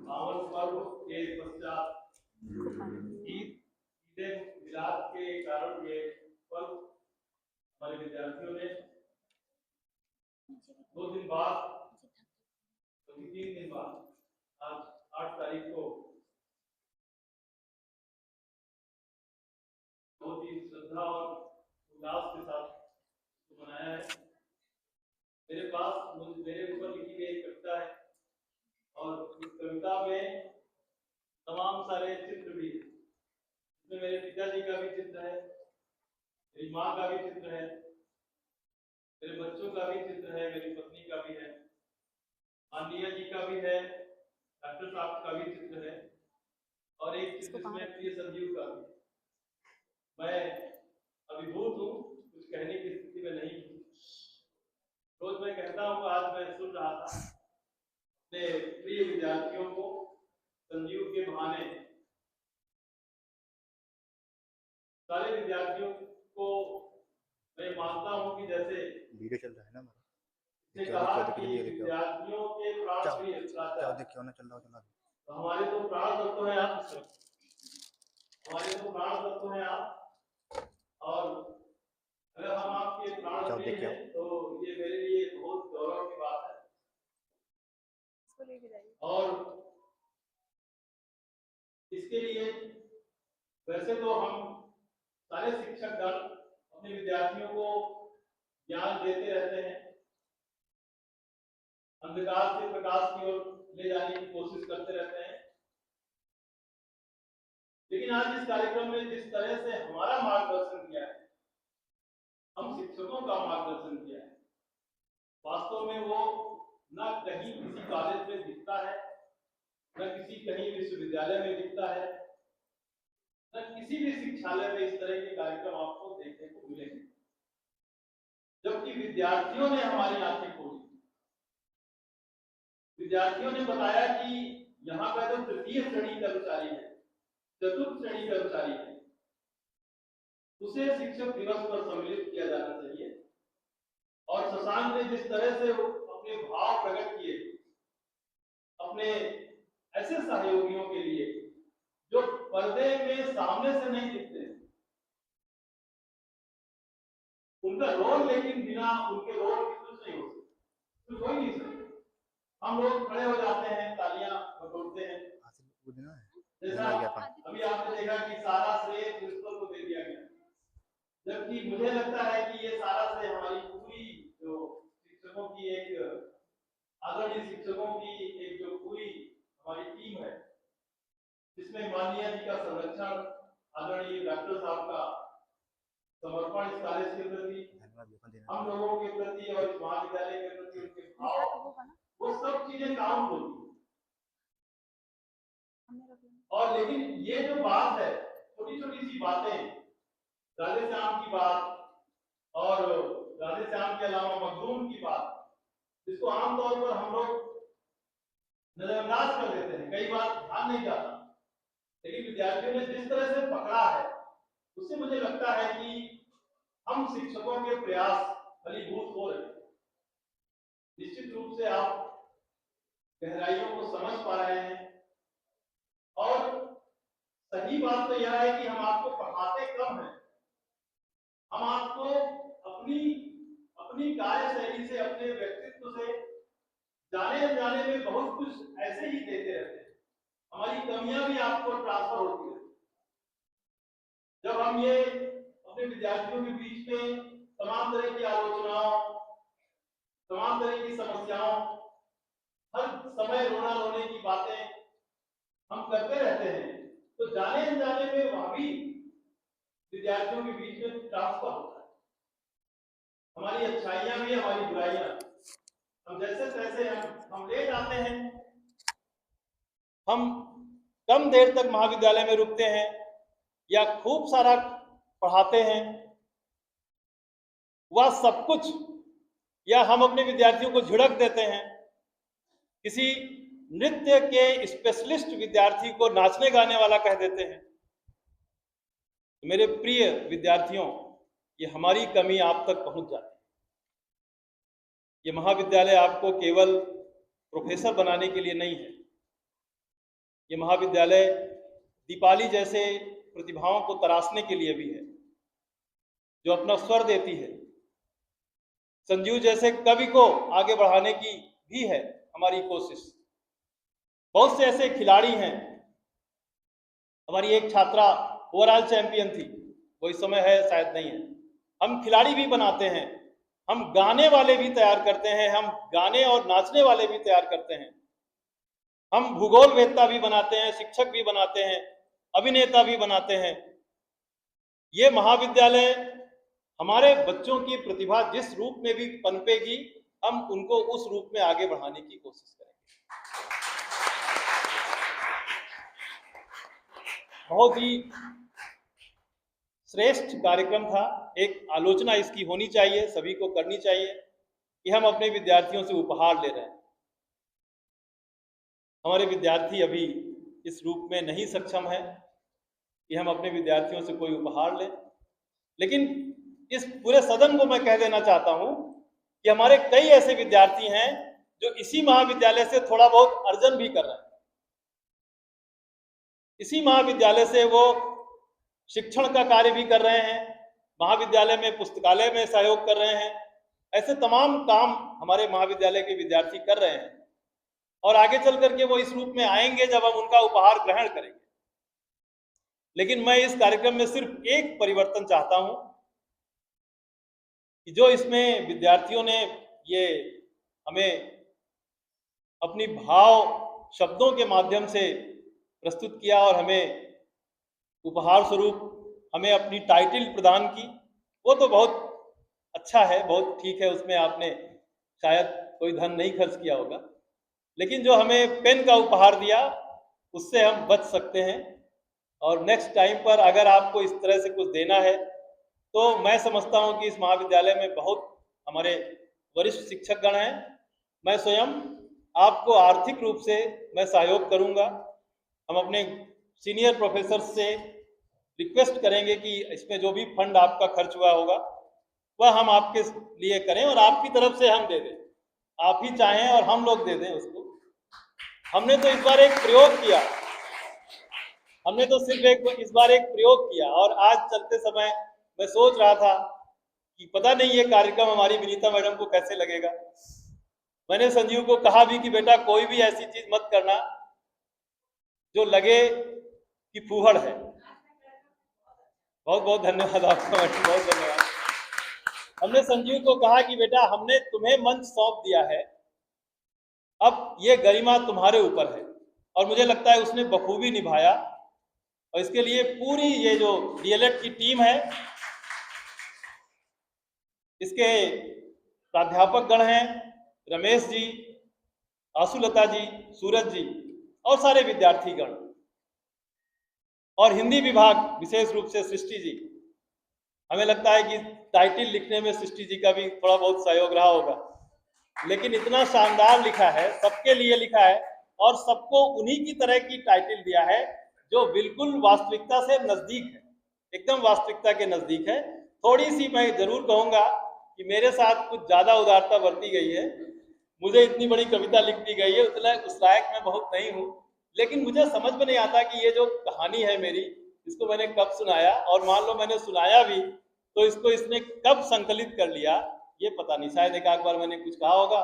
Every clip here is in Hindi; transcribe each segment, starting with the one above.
पावन पर्व के पश्चात ईद मिलाद के कारण ये पर्व हमारे विद्यार्थियों ने 2 दिन बाद, बल्कि 3 दिन बाद, आज 8 तारीख को बहुत ही श्रद्धा और उल्लास के साथ मनाया है। मेरे पास मेरे ऊपर लिखी गई एक कविता है और इस कविता में तमाम सारे चित्र भी हैं। इसमें मेरे पिताजी का भी चित्र है, मेरी माँ का भी चित्र है, मेरे बच्चों का भी चित्र है, मेरी पत्नी का भी है, माननीय जी का भी है, डॉक्टर साहब का भी चित्र है और एक चित्र इसमें प्रिय संजीव का भी। मैं अभिभूत हूँ, कुछ कहने की स्थिति में नहीं हूँ। रोज मैं कहता हूँ, आज मैं सुन रहा था अपने प्रिय विद्यार्थियों को संजीव के बहाने सारे विद्यार्थियों को मैं मानता हूँ कि जैसे वीडियो चल रहा है ना हमारा, कहा कि विद्यार्थियों के प्राण प्रिय तो हमारे तो प्राण तत्व है आप, हमारे तो प्राण तत्व है आप, और अगर हम आपके प्राण प्रिय हैं तो ये मेरे लिए बहुत गौरव की बात है। और इसके लिए वैसे तो हम सारे शिक्षक गण अपने विद्यार्थियों को ज्ञान देते रहते हैं, अंधकार से प्रकाश की ओर ले जाने की कोशिश करते रहते हैं, लेकिन आज इस कार्यक्रम में जिस तरह से हमारा मार्गदर्शन किया है, हम शिक्षकों का मार्गदर्शन किया है, वास्तव में वो न कहीं किसी कॉलेज में दिखता है, न किसी कहीं विश्वविद्यालय में दिखता है, न किसी भी शिक्षालय में इस तरह के कार्यक्रम आपको देखने को मिलेंगे। जबकि विद्यार्थियों ने हमारी आंखें खोली, विद्यार्थियों ने बताया कि यहाँ का जो तृतीय श्रेणी कर्मचारी है, चतुर्थ श्रेणी कर्मचारी है, उसे शिक्षक दिवस पर सम्मिलित किया जाना चाहिए। और शशांक ने जिस तरह से अपने भाव प्रकट किए अपने ऐसे सहयोगियों के लिए जो पर्दे में सामने से नहीं दिखते, उनका रोल लेकिन बिना उनके रोल के कुछ नहीं हो सकता, कुछ हो ही नहीं सकता। हम लोग खड़े हो जाते हैं, तालियां बटोरते हैं, जैसा अभी आपने देखा कि सारा श्रेय प्रिंसिपल को दे दिया गया, जबकि मुझे लगता है कि ये सारा श्रेय हमारी पूरी जो शिक्षकों की एक आदरणीय शिक्षकों की एक जो पूरी हमारी टीम है, जिसमें माननीय जी का संरक्षण, आदरणीय डॉक्टर साहब का समर्पण इस कार्य के प्रति, हम लोगों के प्रति और इस महाविद्यालय के प्रति उनके भाव, वो सब चीजें काउंट होती है। और लेकिन ये जो बात है, छोटी छोटी सी बातें, राधे श्याम की बात और राधे श्याम के अलावा मखदूम की बात, जिसको आमतौर पर हम लोग नजरअंदाज कर देते हैं, कई बार ध्यान नहीं जाता, लेकिन विद्यार्थियों ने जिस तरह से पकड़ा है, उससे मुझे लगता है कि हम शिक्षकों के प्रयास फलीभूत हो रहे हैं। निश्चित रूप से आप गहराइयों को समझ पा रहे हैं, और सही बात तो यह है कि हम आपको पढ़ाते कम हैं, हम आपको अपनी कार्य शैली से, अपने व्यक्तित्व से जाने अनजाने में बहुत कुछ ऐसे ही देते रहते हैं। हमारी कमियां भी आपको ट्रांसफर होती है। जब हम ये अपने विद्यार्थियों के बीच में तमाम तरह की आलोचनाओं, तमाम तरह की समस्याओं, हर समय रोना रोने की बातें हम करते रहते हैं, तो जाने अनजाने में वहां भी विद्यार्थियों के बीच में ट्रांसफर होता है। हमारी अच्छाइयां भी, हमारी बुराइयां, हम जैसे तैसे हम ले जाते हैं। हम कम देर तक महाविद्यालय में रुकते हैं या खूब सारा पढ़ाते हैं, वह सब कुछ, या हम अपने विद्यार्थियों को झिड़क देते हैं। किसी नृत्य के स्पेशलिस्ट विद्यार्थी को नाचने गाने वाला कह देते हैं। मेरे प्रिय विद्यार्थियों, ये हमारी कमी आप तक पहुंच जाती है। ये महाविद्यालय आपको केवल प्रोफेसर बनाने के लिए नहीं है, ये महाविद्यालय दीपाली जैसे प्रतिभाओं को तराशने के लिए भी है, जो अपना स्वर देती है। संजीव जैसे कवि को आगे बढ़ाने की भी है हमारी कोशिश। बहुत से ऐसे खिलाड़ी हैं। हमारी एक छात्रा ओवरऑल चैंपियन थी, वो इस समय है शायद नहीं है। हम खिलाड़ी भी बनाते हैं, हम गाने वाले भी तैयार करते हैं, हम गाने और नाचने वाले भी तैयार करते हैं, हम भूगोल वेत्ता भी बनाते हैं, शिक्षक भी बनाते हैं, अभिनेता भी बनाते हैं। ये महाविद्यालय हमारे बच्चों की प्रतिभा जिस रूप में भी पनपेगी, हम उनको उस रूप में आगे बढ़ाने की कोशिश करेंगे। बहुत ही श्रेष्ठ कार्यक्रम था। एक आलोचना इसकी होनी चाहिए, सभी को करनी चाहिए कि हम अपने विद्यार्थियों से उपहार ले रहे हैं। हमारे विद्यार्थी अभी इस रूप में नहीं सक्षम है कि हम अपने विद्यार्थियों से कोई उपहार लें, लेकिन इस पूरे सदन को मैं कह देना चाहता हूं कि हमारे कई ऐसे विद्यार्थी हैं जो इसी महाविद्यालय से थोड़ा बहुत अर्जन भी कर रहे हैं। इसी महाविद्यालय से वो शिक्षण का कार्य भी कर रहे हैं, महाविद्यालय में पुस्तकालय में सहयोग कर रहे हैं। ऐसे तमाम काम हमारे महाविद्यालय के विद्यार्थी कर रहे हैं और आगे चल करके वो इस रूप में आएंगे जब हम उनका उपहार ग्रहण करेंगे। लेकिन मैं इस कार्यक्रम में सिर्फ एक परिवर्तन चाहता हूं कि जो इसमें विद्यार्थियों ने ये हमें अपनी भाव शब्दों के माध्यम से प्रस्तुत किया और हमें उपहार स्वरूप हमें अपनी टाइटल प्रदान की, वो तो बहुत अच्छा है, बहुत ठीक है। उसमें आपने शायद कोई धन नहीं खर्च किया होगा, लेकिन जो हमें पेन का उपहार दिया उससे हम बच सकते हैं। और नेक्स्ट टाइम पर अगर आपको इस तरह से कुछ देना है तो मैं समझता हूं कि इस महाविद्यालय में बहुत हमारे वरिष्ठ शिक्षकगण हैं। मैं स्वयं आपको आर्थिक रूप से मैं सहयोग करूंगा। हम अपने सीनियर प्रोफेसर से रिक्वेस्ट करेंगे कि इसमें जो भी फंड आपका खर्च हुआ होगा वह हम आपके लिए करें और आपकी तरफ से हम दे दें। आप ही चाहें और हम लोग दे दें उसको। हमने तो इस बार एक प्रयोग किया, हमने तो सिर्फ इस बार एक प्रयोग किया और आज चलते समय मैं सोच रहा था कि पता नहीं ये कार्यक्रम हमारी विनीता मैडम को कैसे लगेगा। मैंने संजीव को कहा भी कि बेटा कोई भी ऐसी चीज मत करना जो लगे कि फूहड़ है। बहुत बहुत धन्यवाद आपका मैडम, बहुत धन्यवाद। हमने संजीव को कहा कि बेटा हमने तुम्हें मंच सौंप दिया है, अब ये गरिमा तुम्हारे ऊपर है। और मुझे लगता है उसने बखूबी निभाया और इसके लिए पूरी ये जो डीएलएड की टीम है, इसके प्राध्यापक गण हैं, रमेश जी, आशुलता जी, सूरज जी और सारे विद्यार्थी गण, और हिंदी विभाग विशेष रूप से सृष्टि जी। हमें लगता है कि टाइटल लिखने में सृष्टि जी का भी थोड़ा बहुत सहयोग रहा होगा, लेकिन इतना शानदार लिखा है, सबके लिए लिखा है और सबको उन्हीं की तरह की टाइटल दिया है जो बिल्कुल वास्तविकता से नजदीक है, एकदम वास्तविकता के नजदीक है। थोड़ी सी मैं जरूर कहूंगा कि मेरे साथ कुछ ज्यादा उदारता बरती गई है। मुझे इतनी बड़ी कविता लिख दी गई है, उतना उस लायक मैं बहुत नहीं हूँ, लेकिन मुझे समझ में नहीं आता कि ये जो कहानी है मेरी, इसको मैंने कब सुनाया, और मान लो मैंने सुनाया भी तो इसको इसने कब संकलित कर लिया ये पता नहीं। शायद एक आध बार मैंने कुछ कहा होगा,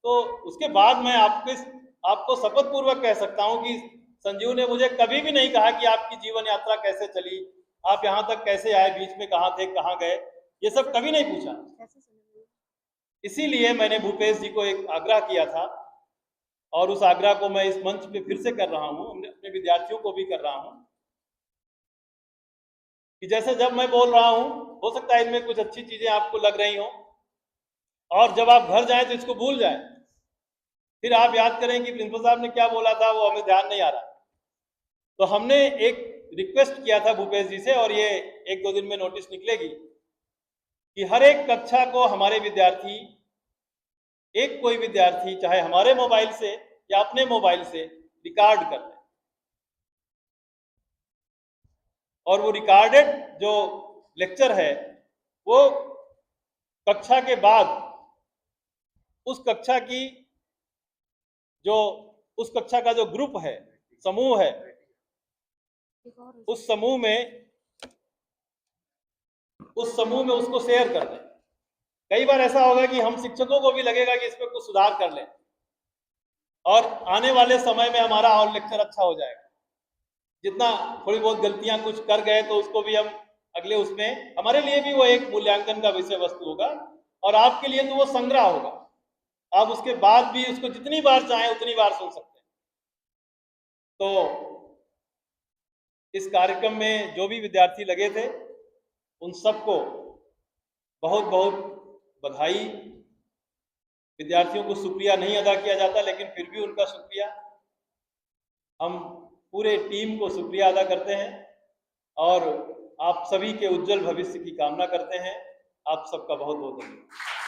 तो उसके बाद मैं आपको शपथ पूर्वक कह सकता हूँ कि संजीव ने मुझे कभी भी नहीं कहा कि आपकी जीवन यात्रा कैसे चली, आप यहाँ तक कैसे आए, बीच में कहाँ थे, कहाँ गए, ये सब कभी नहीं पूछा। इसीलिए मैंने भूपेश जी को एक आग्रह किया था और उस आग्रह को मैं इस मंच पे फिर से कर रहा हूँ, अपने विद्यार्थियों को भी कर रहा हूँ कि जैसे जब मैं बोल रहा हूँ हो सकता है इनमें कुछ अच्छी चीजें आपको लग रही हो, और जब आप घर जाएं तो इसको भूल जाएं, फिर आप याद करें कि प्रिंसिपल साहब ने क्या बोला था, वो हमें ध्यान नहीं आ रहा। तो हमने एक रिक्वेस्ट किया था भूपेश जी से, और ये एक दो दिन में नोटिस निकलेगी कि हर एक कक्षा को हमारे विद्यार्थी, एक कोई विद्यार्थी चाहे हमारे मोबाइल से या अपने मोबाइल से रिकॉर्ड कर ले, और वो रिकॉर्डेड जो लेक्चर है वो कक्षा के बाद उस कक्षा का जो ग्रुप है, समूह है, उस समूह में उसको शेयर कर दें। कई बार ऐसा होगा कि हम शिक्षकों को भी लगेगा कि इस पर कुछ सुधार कर लें और आने वाले समय में हमारा और लेक्चर अच्छा हो जाएगा। जितना थोड़ी बहुत गलतियां कुछ कर गए तो उसको भी हम अगले उसमें, हमारे लिए भी वो एक मूल्यांकन का विषय वस्तु होगा और आपके लिए तो वो संग्रह होगा। आप उसके बाद भी उसको जितनी बार चाहें उतनी बार सुन सकते हैं। तो इस कार्यक्रम में जो भी विद्यार्थी लगे थे उन सबको बहुत बहुत बधाई। विद्यार्थियों को शुक्रिया नहीं अदा किया जाता, लेकिन फिर भी उनका शुक्रिया, हम पूरे टीम को शुक्रिया अदा करते हैं और आप सभी के उज्जवल भविष्य की कामना करते हैं। आप सबका बहुत बहुत धन्यवाद।